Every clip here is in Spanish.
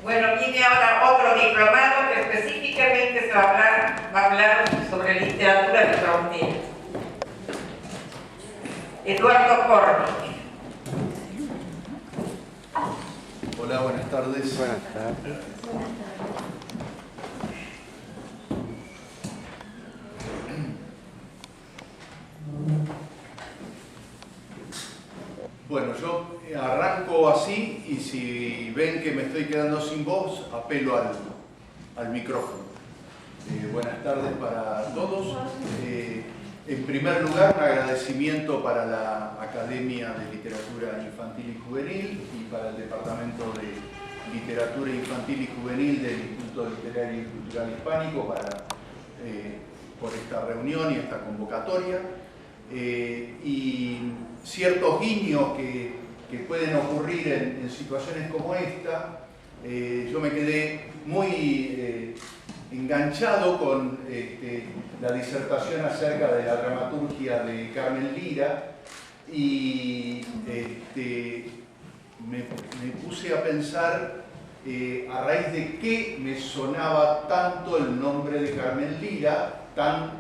Bueno, viene ahora otro diplomado que específicamente se va a hablar sobre literatura de frontera. Eduardo Cornick. Hola, buenas tardes. Buenas tardes. Bueno, yo arranco así y si ven que me estoy quedando sin voz, apelo al micrófono. Buenas tardes para todos. En primer lugar, un agradecimiento para la Academia de Literatura Infantil y Juvenil y para el Departamento de Literatura Infantil y Juvenil del Instituto Literario y Cultural Hispánico por esta reunión y esta convocatoria. Y ciertos guiños que pueden ocurrir en situaciones como esta, yo me quedé muy enganchado con la disertación acerca de la dramaturgia de Carmen Lira y me puse a pensar a raíz de qué me sonaba tanto el nombre de Carmen Lira, tan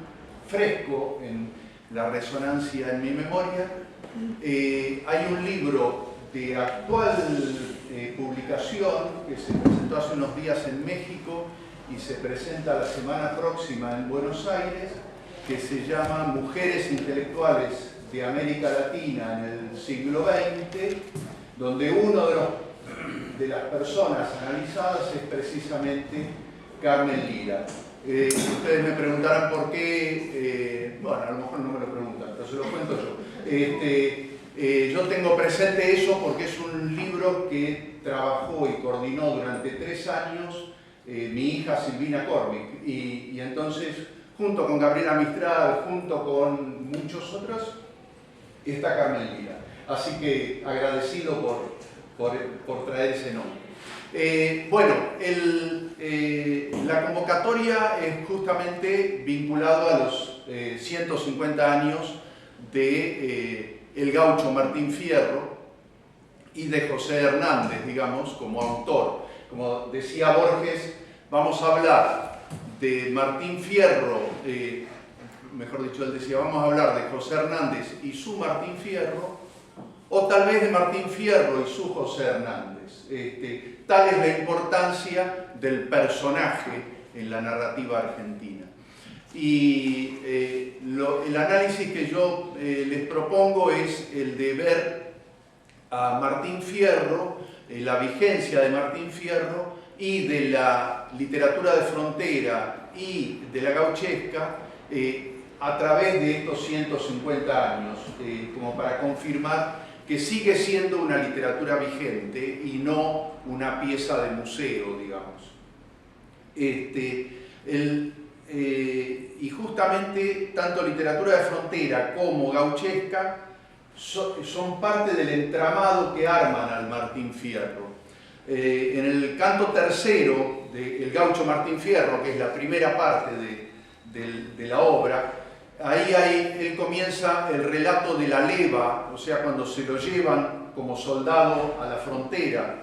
fresco en la resonancia en mi memoria. Hay un libro de actual publicación que se presentó hace unos días en México y se presenta la semana próxima en Buenos Aires, que se llama Mujeres Intelectuales de América Latina en el siglo XX, donde uno de las personas analizadas es precisamente Carmen Lira. Ustedes me preguntarán por qué, bueno, a lo mejor no me lo preguntan, pero se lo cuento yo. Yo tengo presente eso porque es un libro que trabajó y coordinó durante 3 años mi hija Silvina Cornick, y entonces, junto con Gabriela Mistral, junto con muchos otros, está Carmen Lira. Así que agradecido por traer ese nombre. Bueno, la convocatoria es justamente vinculado a los 150 años de el gaucho Martín Fierro y de José Hernández, digamos, como autor. Como decía Borges, vamos a hablar de Martín Fierro, mejor dicho, él decía, vamos a hablar de José Hernández y su Martín Fierro, o tal vez de Martín Fierro y su José Hernández. Tal es la importancia del personaje en la narrativa argentina. Y el análisis que yo les propongo es el de ver a Martín Fierro, la vigencia de Martín Fierro y de la literatura de frontera y de la gauchesca a través de estos 150 años, como para confirmar que sigue siendo una literatura vigente y no una pieza de museo, digamos. Y justamente tanto literatura de frontera como gauchesca son parte del entramado que arman al Martín Fierro. En el canto tercero del gaucho Martín Fierro, que es la primera parte de la obra, él comienza el relato de la leva, o sea, cuando se lo llevan como soldado a la frontera.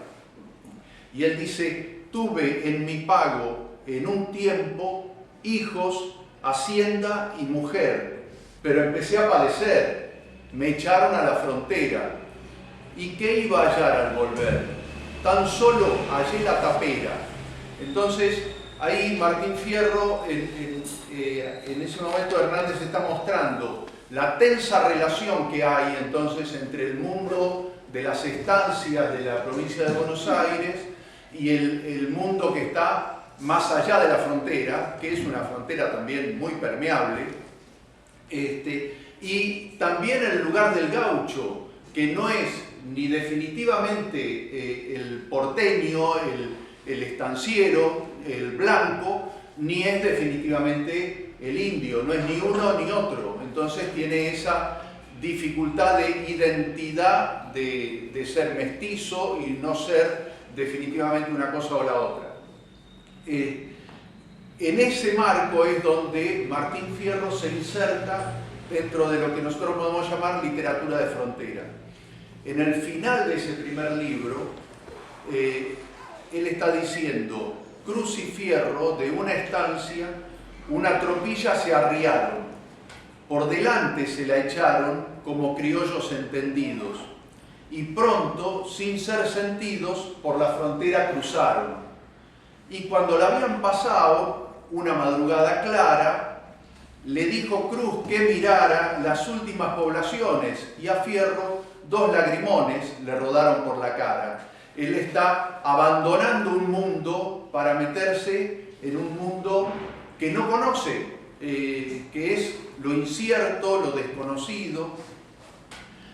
Y él dice, tuve en mi pago en un tiempo hijos, hacienda y mujer, pero empecé a padecer, me echaron a la frontera. ¿Y qué iba a hallar al volver? Tan solo hallé la tapera. Entonces, ahí Martín Fierro, en ese momento Hernández está mostrando la tensa relación que hay entonces entre el mundo de las estancias de la provincia de Buenos Aires y el mundo que está más allá de la frontera, que es una frontera también muy permeable, y también el lugar del gaucho, que no es ni definitivamente el porteño, el estanciero, el blanco, ni es definitivamente el indio, no es ni uno ni otro. Entonces tiene esa dificultad de identidad de ser mestizo y no ser definitivamente una cosa o la otra. En ese marco es donde Martín Fierro se inserta dentro de lo que nosotros podemos llamar literatura de frontera. En el final de ese primer libro, él está diciendo, Cruz y Fierro, de una estancia, una tropilla se arriaron, por delante se la echaron como criollos entendidos, y pronto, sin ser sentidos, por la frontera cruzaron. Y cuando la habían pasado, una madrugada clara, le dijo Cruz que mirara las últimas poblaciones, y a Fierro 2 lagrimones le rodaron por la cara. Él está abandonando un mundo para meterse en un mundo que no conoce, que es lo incierto, lo desconocido.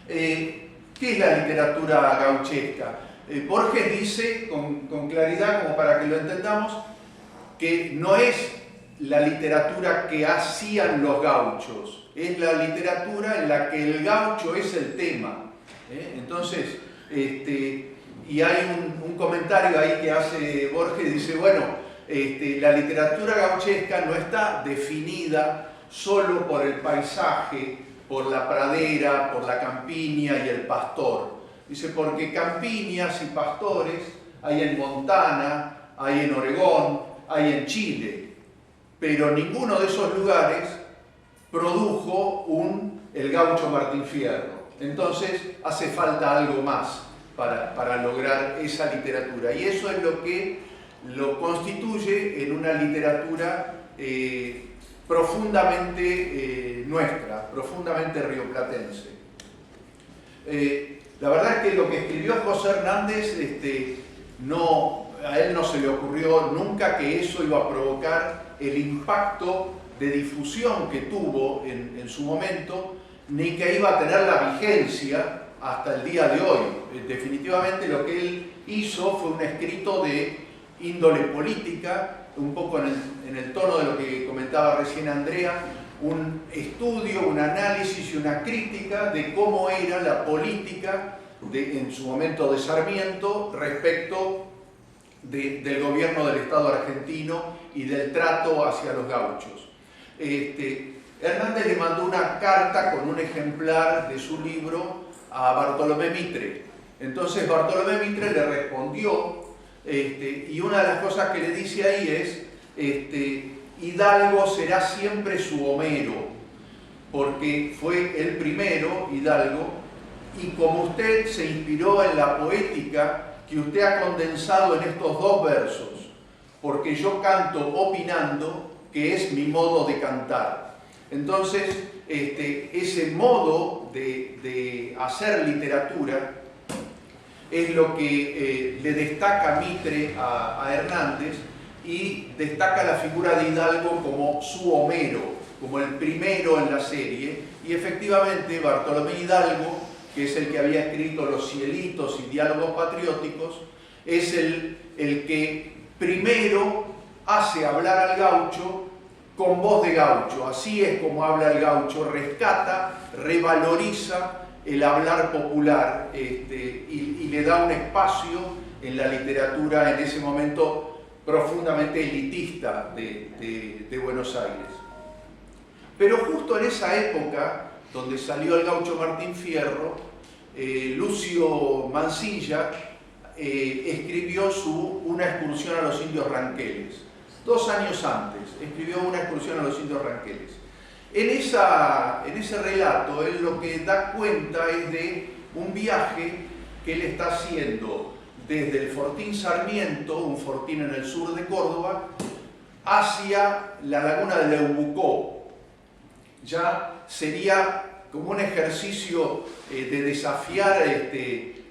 ¿Qué es la literatura gauchesca? Borges dice con claridad, como para que lo entendamos, que no es la literatura que hacían los gauchos, es la literatura en la que el gaucho es el tema. Entonces, y hay un comentario ahí que hace Borges, dice, bueno, la literatura gauchesca no está definida solo por el paisaje, por la pradera, por la campiña y el pastor. Dice, porque campiñas y pastores hay en Montana, hay en Oregón, hay en Chile, pero ninguno de esos lugares produjo el gaucho Martín Fierro. Entonces hace falta algo más para lograr esa literatura, y eso es lo que lo constituye en una literatura profundamente nuestra, profundamente rioplatense. La verdad es que lo que escribió José Hernández, a él no se le ocurrió nunca que eso iba a provocar el impacto de difusión que tuvo en su momento, ni que iba a tener la vigencia hasta el día de hoy. Definitivamente lo que él hizo fue un escrito de índole política, un poco en el tono de lo que comentaba recién Andrea, un estudio, un análisis y una crítica de cómo era la política en su momento de Sarmiento respecto del gobierno del Estado argentino y del trato hacia los gauchos. Hernández le mandó una carta con un ejemplar de su libro a Bartolomé Mitre. Entonces Bartolomé Mitre le respondió, y una de las cosas que le dice ahí es, Hidalgo será siempre su Homero, porque fue el primero, Hidalgo, y como usted se inspiró en la poética que usted ha condensado en estos 2 versos, porque yo canto opinando, que es mi modo de cantar. Entonces, ese modo de hacer literatura es lo que le destaca Mitre a Hernández, y destaca la figura de Hidalgo como su Homero, como el primero en la serie, y efectivamente Bartolomé Hidalgo, que es el que había escrito Los Cielitos y Diálogos Patrióticos, es el que primero hace hablar al gaucho con voz de gaucho. Así es como habla el gaucho, rescata, revaloriza el hablar popular, y le da un espacio en la literatura en ese momento profundamente elitista de Buenos Aires. Pero justo en esa época, donde salió el gaucho Martín Fierro, Lucio Mansilla escribió una excursión a los indios ranqueles. 2 años antes escribió una excursión a los indios ranqueles. En ese relato, él lo que da cuenta es de un viaje que él está haciendo desde el Fortín Sarmiento, un fortín en el sur de Córdoba, hacia la laguna de Leubucó. Ya sería como un ejercicio de desafiar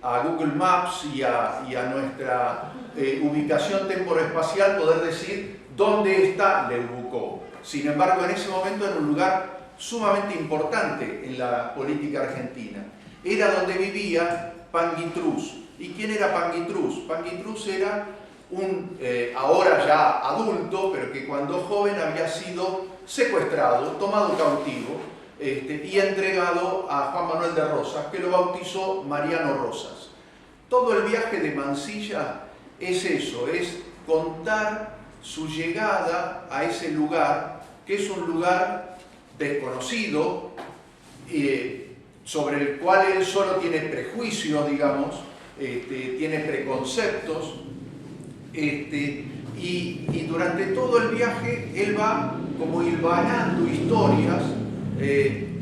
a Google Maps y a nuestra ubicación temporoespacial, poder decir dónde está Leubucó. Sin embargo, en ese momento era un lugar sumamente importante en la política argentina. Era donde vivía Panguitrús. ¿Y quién era Panguitrús? Panguitrús era un, ahora ya adulto, pero que cuando joven había sido secuestrado, tomado cautivo, y entregado a Juan Manuel de Rosas, que lo bautizó Mariano Rosas. Todo el viaje de Mansilla es eso, es contar su llegada a ese lugar, que es un lugar desconocido, sobre el cual él solo tiene prejuicios, digamos, tiene preconceptos, Y durante todo el viaje él va como hilvanando historias,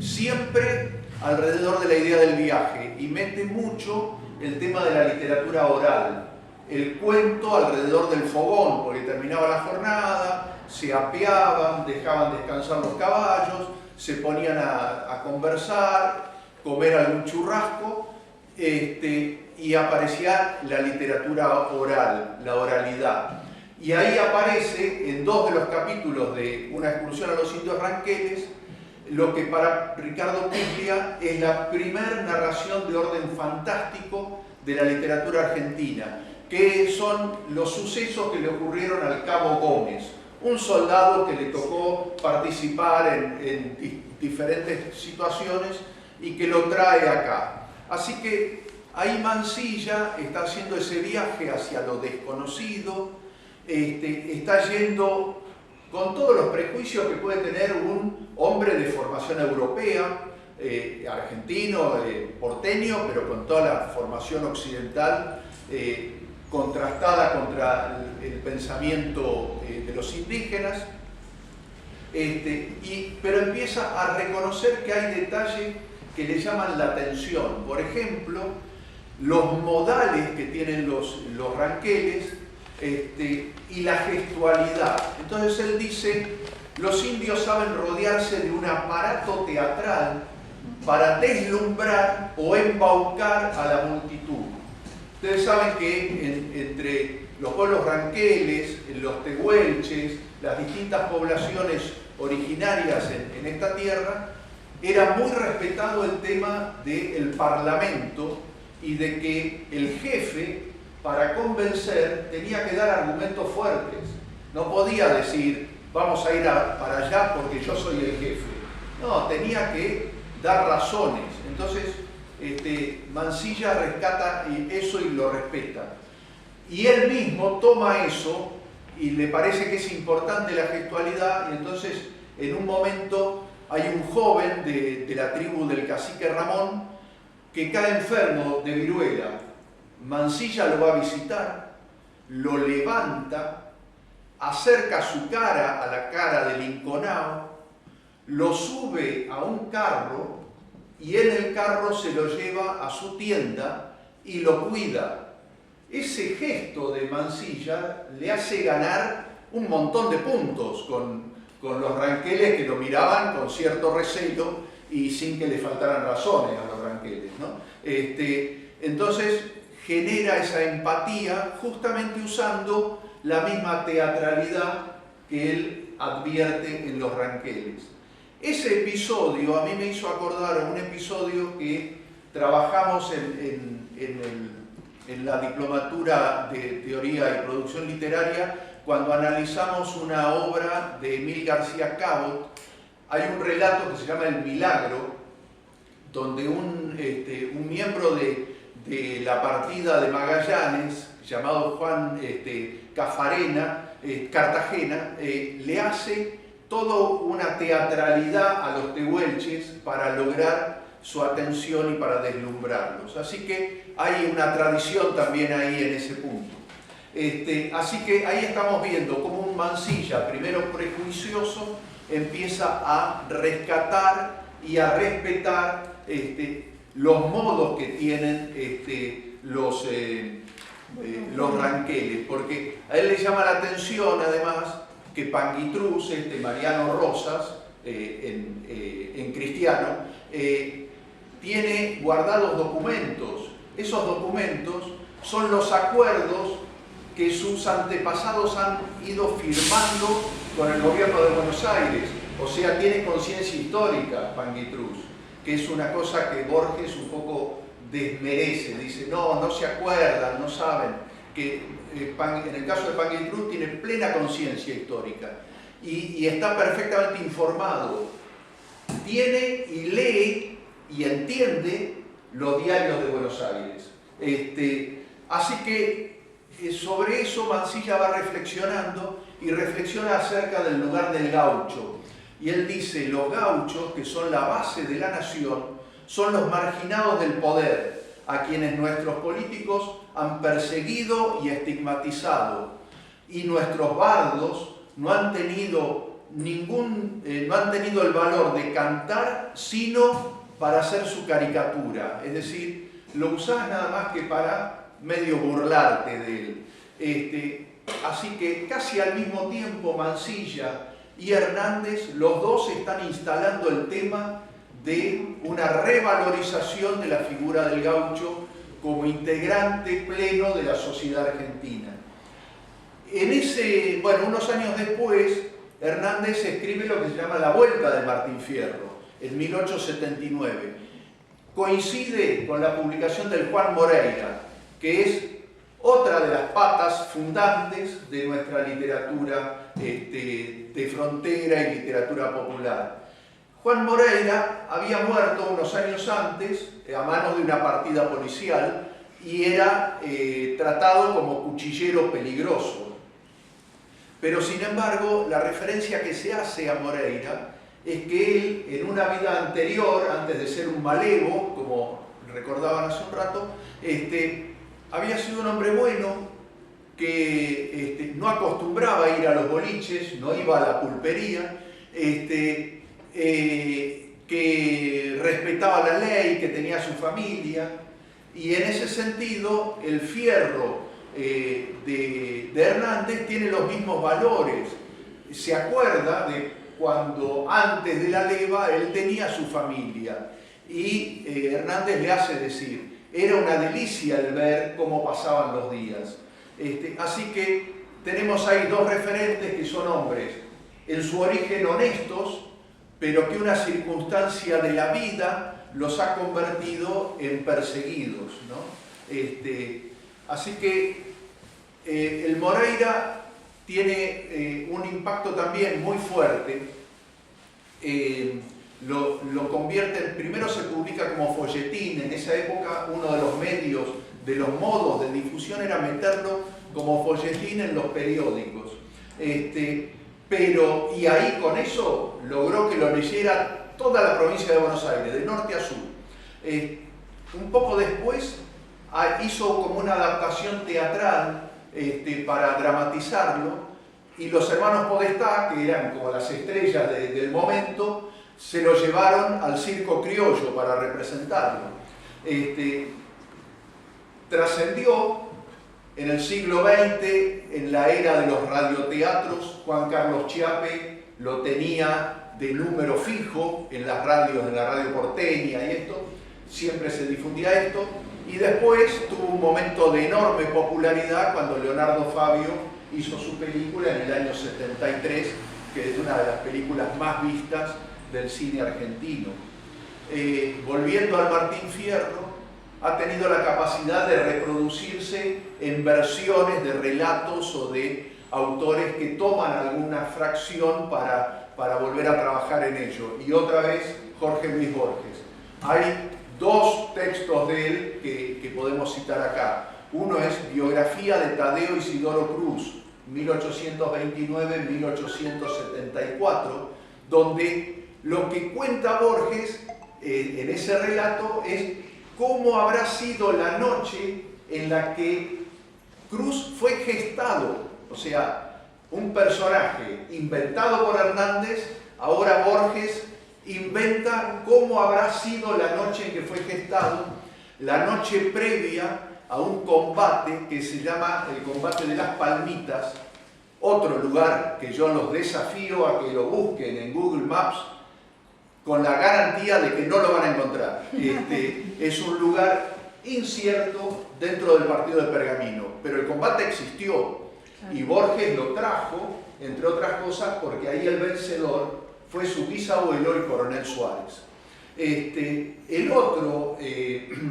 siempre alrededor de la idea del viaje, y mete mucho el tema de la literatura oral, el cuento alrededor del fogón, porque terminaba la jornada, se apeaban, dejaban descansar los caballos, se ponían a conversar, comer algún churrasco, y aparecía la literatura oral, la oralidad. Y ahí aparece, en 2 de los capítulos de Una excursión a los indios ranqueles, lo que para Ricardo Piglia es la primer narración de orden fantástico de la literatura argentina, que son los sucesos que le ocurrieron al Cabo Gómez, un soldado que le tocó participar en diferentes situaciones y que lo trae acá. Así que ahí Mansilla está haciendo ese viaje hacia lo desconocido, está yendo con todos los prejuicios que puede tener un hombre de formación europea, argentino, porteño, pero con toda la formación occidental contrastada contra el pensamiento de los indígenas, pero empieza a reconocer que hay detalles que le llaman la atención. Por ejemplo, los modales que tienen los ranqueles y la gestualidad. Entonces él dice, los indios saben rodearse de un aparato teatral para deslumbrar o embaucar a la multitud. Ustedes saben que entre los pueblos ranqueles, los tehuelches, las distintas poblaciones originarias en esta tierra, era muy respetado el tema del parlamento y de que el jefe, para convencer, tenía que dar argumentos fuertes. No podía decir, vamos a ir para allá porque yo soy el jefe. No, tenía que dar razones. Entonces, Mansilla rescata eso y lo respeta. Y él mismo toma eso y le parece que es importante la gestualidad, y entonces, en un momento, hay un joven de la tribu del cacique Ramón que cae enfermo de viruela. Mansilla lo va a visitar, lo levanta, acerca su cara a la cara del Inconao, lo sube a un carro y en el carro se lo lleva a su tienda y lo cuida. Ese gesto de Mansilla le hace ganar un montón de puntos con los ranqueles, que lo miraban con cierto recelo y sin que le faltaran razones a los ranqueles, ¿no? Entonces genera esa empatía justamente usando la misma teatralidad que él advierte en los ranqueles. Ese episodio a mí me hizo acordar a un episodio que trabajamos en la diplomatura de teoría y producción literaria cuando analizamos una obra de Emil García Cabot. Hay un relato que se llama El Milagro, donde un miembro de la partida de Magallanes, llamado Juan Cartagena, le hace toda una teatralidad a los tehuelches para lograr su atención y para deslumbrarlos. Así que hay una tradición también ahí en ese punto. Así que ahí estamos viendo cómo un Mansilla, primero prejuicioso, empieza a rescatar y a respetar los modos que tienen los ranqueles, porque a él le llama la atención además que Panguitrus, Mariano Rosas, en cristiano, tiene guardados documentos. Esos documentos son los acuerdos que sus antepasados han ido firmando con el gobierno de Buenos Aires. O sea, tiene conciencia histórica Panguitrus, que es una cosa que Borges un poco desmerece. Dice, no se acuerdan, no saben. Que en el caso de Panguitrus tiene plena conciencia histórica y está perfectamente informado. Tiene y lee y entiende los diarios de Buenos Aires. Así que sobre eso Mansilla va reflexionando y reflexiona acerca del lugar del gaucho. Y él dice, los gauchos, que son la base de la nación, son los marginados del poder, a quienes nuestros políticos han perseguido y estigmatizado, y nuestros bardos no han tenido no han tenido el valor de cantar sino para hacer su caricatura, es decir, lo usás nada más que para medio burlarte de él. Así que casi al mismo tiempo Mansilla y Hernández, los dos están instalando el tema de una revalorización de la figura del gaucho como integrante pleno de la sociedad argentina. Unos años después, Hernández escribe lo que se llama La Vuelta de Martín Fierro, en 1879. Coincide con la publicación del Juan Moreira, que es otra de las patas fundantes de nuestra literatura de frontera y literatura popular. Juan Moreira había muerto unos años antes a manos de una partida policial y era tratado como cuchillero peligroso. Pero sin embargo, la referencia que se hace a Moreira es que él, en una vida anterior, antes de ser un malevo, como recordaban hace un rato, había sido un hombre bueno, que no acostumbraba a ir a los boliches, no iba a la pulpería, que respetaba la ley, que tenía su familia, y en ese sentido el Fierro de Hernández tiene los mismos valores. Se acuerda de cuando antes de la leva él tenía su familia, y Hernández le hace decir: era una delicia el ver cómo pasaban los días. Así que tenemos ahí dos referentes que son hombres en su origen honestos, pero que una circunstancia de la vida los ha convertido en perseguidos, ¿no? Así que el Moreira tiene un impacto también muy fuerte. Lo convierte, primero se publica como folletín. En esa época uno de los medios, de los modos de difusión era meterlo como folletín en los periódicos. Y ahí con eso logró que lo leyera toda la provincia de Buenos Aires, de norte a sur. Un poco después hizo como una adaptación teatral para dramatizarlo, y los hermanos Podestá, que eran como las estrellas del momento, se lo llevaron al circo criollo para representarlo. Trascendió en el siglo XX, en la era de los radioteatros. Juan Carlos Chiappe lo tenía de número fijo en las radios, en la radio porteña, y esto, siempre se difundía esto. Y después tuvo un momento de enorme popularidad cuando Leonardo Fabio hizo su película en el año 73, que es una de las películas más vistas del cine argentino. Volviendo al Martín Fierro, ha tenido la capacidad de reproducirse en versiones de relatos o de autores que toman alguna fracción para volver a trabajar en ello. Y otra vez, Jorge Luis Borges. Hay dos textos de él que podemos citar acá. Uno es Biografía de Tadeo Isidoro Cruz, 1829-1874, donde lo que cuenta Borges en ese relato es cómo habrá sido la noche en la que Cruz fue gestado. O sea, un personaje inventado por Hernández, ahora Borges inventa cómo habrá sido la noche en que fue gestado, la noche previa a un combate que se llama el combate de las Palmitas, otro lugar que yo los desafío a que lo busquen en Google Maps, con la garantía de que no lo van a encontrar. Es un lugar incierto dentro del partido de Pergamino, pero el combate existió, y Borges lo trajo, entre otras cosas, porque ahí el vencedor fue su bisabuelo, el coronel Suárez. El otro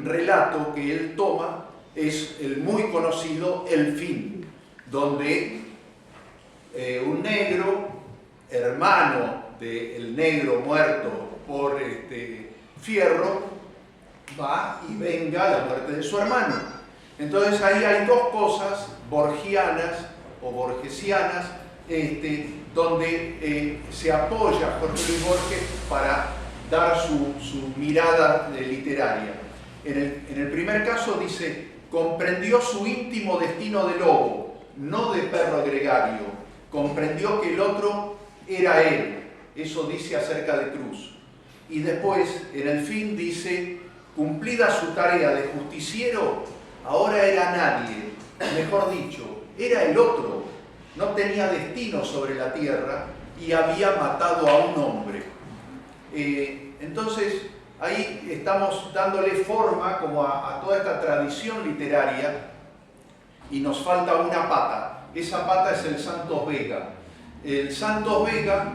relato que él toma es el muy conocido El Fin, donde un negro, hermano del negro muerto por Fierro, va y venga la muerte de su hermano. Entonces ahí hay dos cosas borgianas o borgesianas, donde se apoya Jorge Luis Borges para dar su mirada literaria. En el primer caso dice: comprendió su íntimo destino de lobo, no de perro gregario, comprendió que el otro era él. Eso dice acerca de Cruz. Y después, en el fin, dice, cumplida su tarea de justiciero, ahora era nadie, mejor dicho, era el otro, no tenía destino sobre la tierra y había matado a un hombre. Entonces, ahí estamos dándole forma como a toda esta tradición literaria y nos falta una pata. Esa pata es el Santos Vega. El Santos Vega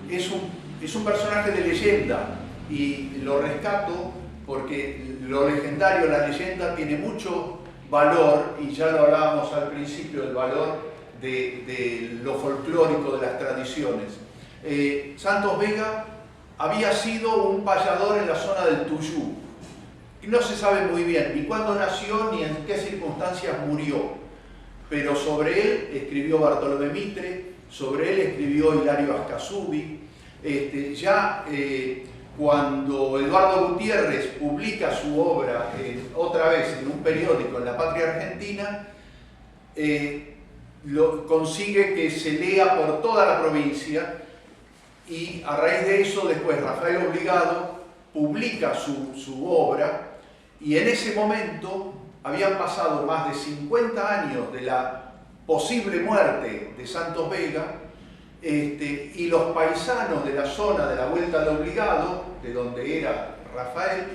es un personaje de leyenda y lo rescato porque lo legendario, la leyenda, tiene mucho valor y ya lo hablábamos al principio, el valor de lo folclórico, de las tradiciones. Santos Vega había sido un payador en la zona del Tuyú y no se sabe muy bien ni cuándo nació ni en qué circunstancias murió, pero sobre él escribió Bartolomé Mitre, sobre él escribió Hilario Ascasubi. Cuando Eduardo Gutiérrez publica su obra otra vez en un periódico en La Patria Argentina, consigue que se lea por toda la provincia y a raíz de eso después Rafael Obligado publica su obra y en ese momento habían pasado más de 50 años de la posible muerte de Santos Vega. Y los paisanos de la zona de la Vuelta de Obligado, de donde era Rafael,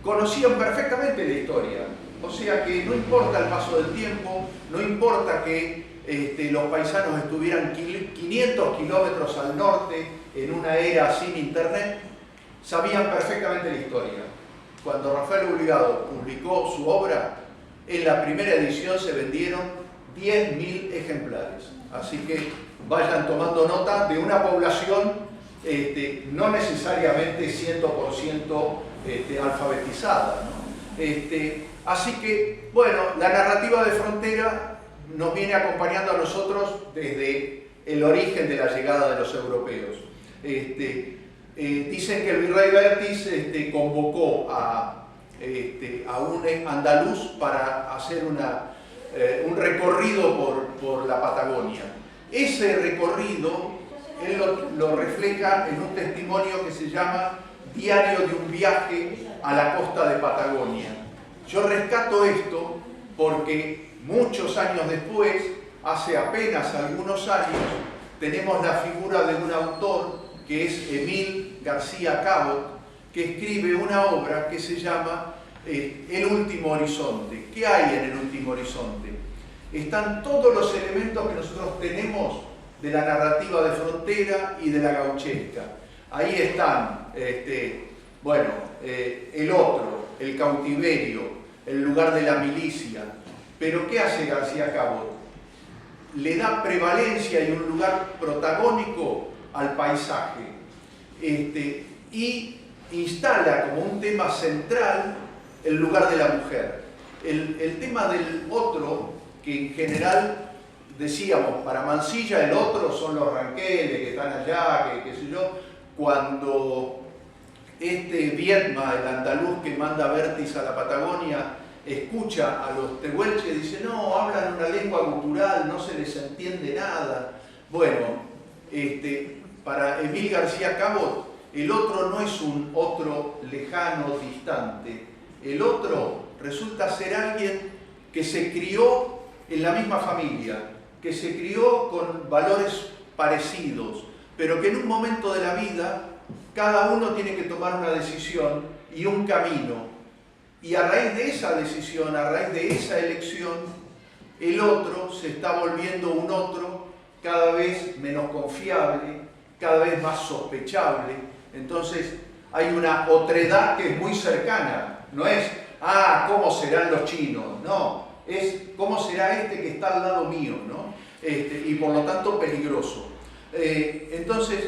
conocían perfectamente la historia. O sea que no importa el paso del tiempo, no importa que los paisanos estuvieran 500 kilómetros al norte en una era sin internet, sabían perfectamente la historia. Cuando Rafael Obligado publicó su obra, en la primera edición se vendieron 10.000 ejemplares. Así que vayan tomando nota de una población no necesariamente 100% alfabetizada, ¿no? Así que, bueno, la narrativa de frontera nos viene acompañando a nosotros desde el origen de la llegada de los europeos. Dicen que el virrey Bertis convocó a un andaluz para hacer un recorrido por la Patagonia. Ese recorrido él lo refleja en un testimonio que se llama Diario de un viaje a la costa de Patagonia. Yo rescato esto porque muchos años después, hace apenas algunos años, tenemos la figura de un autor que es Emil García Cabot, que escribe una obra que se llama El último horizonte. ¿Qué hay en el último horizonte? Están todos los elementos que nosotros tenemos de la narrativa de frontera y de la gauchesca. Ahí están, el otro, el cautiverio, el lugar de la milicia. Pero ¿qué hace García Cabot? Le da prevalencia y un lugar protagónico al paisaje y instala como un tema central el lugar de la mujer. El tema del otro, que en general decíamos, para Mansilla el otro son los ranqueles que están allá, qué sé yo, cuando Viedma, el andaluz que manda Bertis a la Patagonia, escucha a los tehuelches, dice, no, hablan una lengua gutural, no se les entiende nada. Bueno, para Emil García Cabot, el otro no es un otro lejano, distante. El otro resulta ser alguien que se crió en la misma familia, que se crió con valores parecidos, pero que en un momento de la vida cada uno tiene que tomar una decisión y un camino. Y a raíz de esa decisión, a raíz de esa elección, el otro se está volviendo un otro cada vez menos confiable, cada vez más sospechable. Entonces hay una otredad que es muy cercana. No es, ¿cómo serán los chinos? No, es ¿cómo será este que está al lado mío? ¿No? Y por lo tanto peligroso. Entonces,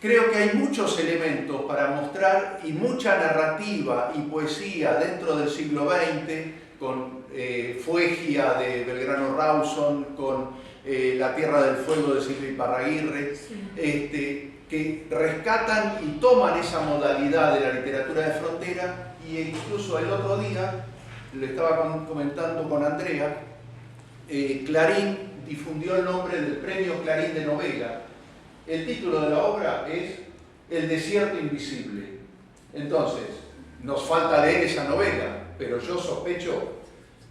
creo que hay muchos elementos para mostrar y mucha narrativa y poesía dentro del siglo XX, con Fuegia de Belgrano Rawson, con La Tierra del Fuego de Silvia Iparraguirre, que rescatan y toman esa modalidad de la literatura de frontera. Y incluso el otro día, le estaba comentando con Andrea, Clarín difundió el nombre del Premio Clarín de Novela. El título de la obra es El desierto invisible. Entonces, nos falta leer esa novela, pero yo sospecho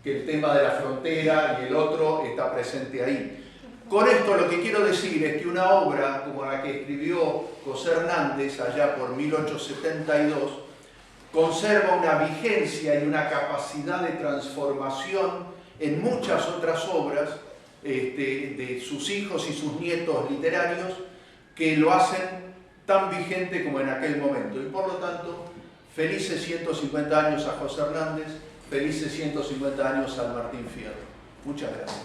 que el tema de la frontera y el otro está presente ahí. Con esto lo que quiero decir es que una obra como la que escribió José Hernández allá por 1872 conserva una vigencia y una capacidad de transformación en muchas otras obras de sus hijos y sus nietos literarios que lo hacen tan vigente como en aquel momento. Y por lo tanto, felices 150 años a José Hernández, felices 150 años al Martín Fierro. Muchas gracias.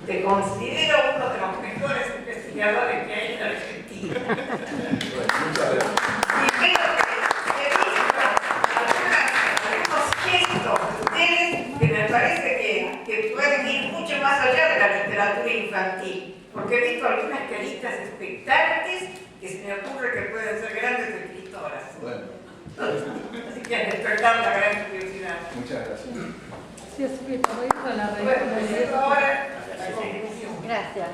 Te considero uno de los mejores investigadores que hay en Argentina. Bueno, muchas gracias. Y creo que he visto algunos gestos de ustedes que me parece que pueden ir mucho más allá de la literatura infantil, porque he visto algunas caritas expectantes que se me ocurre que pueden ser grandes escritoras. Bueno. Así que al despertar la gran curiosidad. Muchas gracias. Sí, así que como dijo la Bueno, pues ahora la conclusión. Gracias.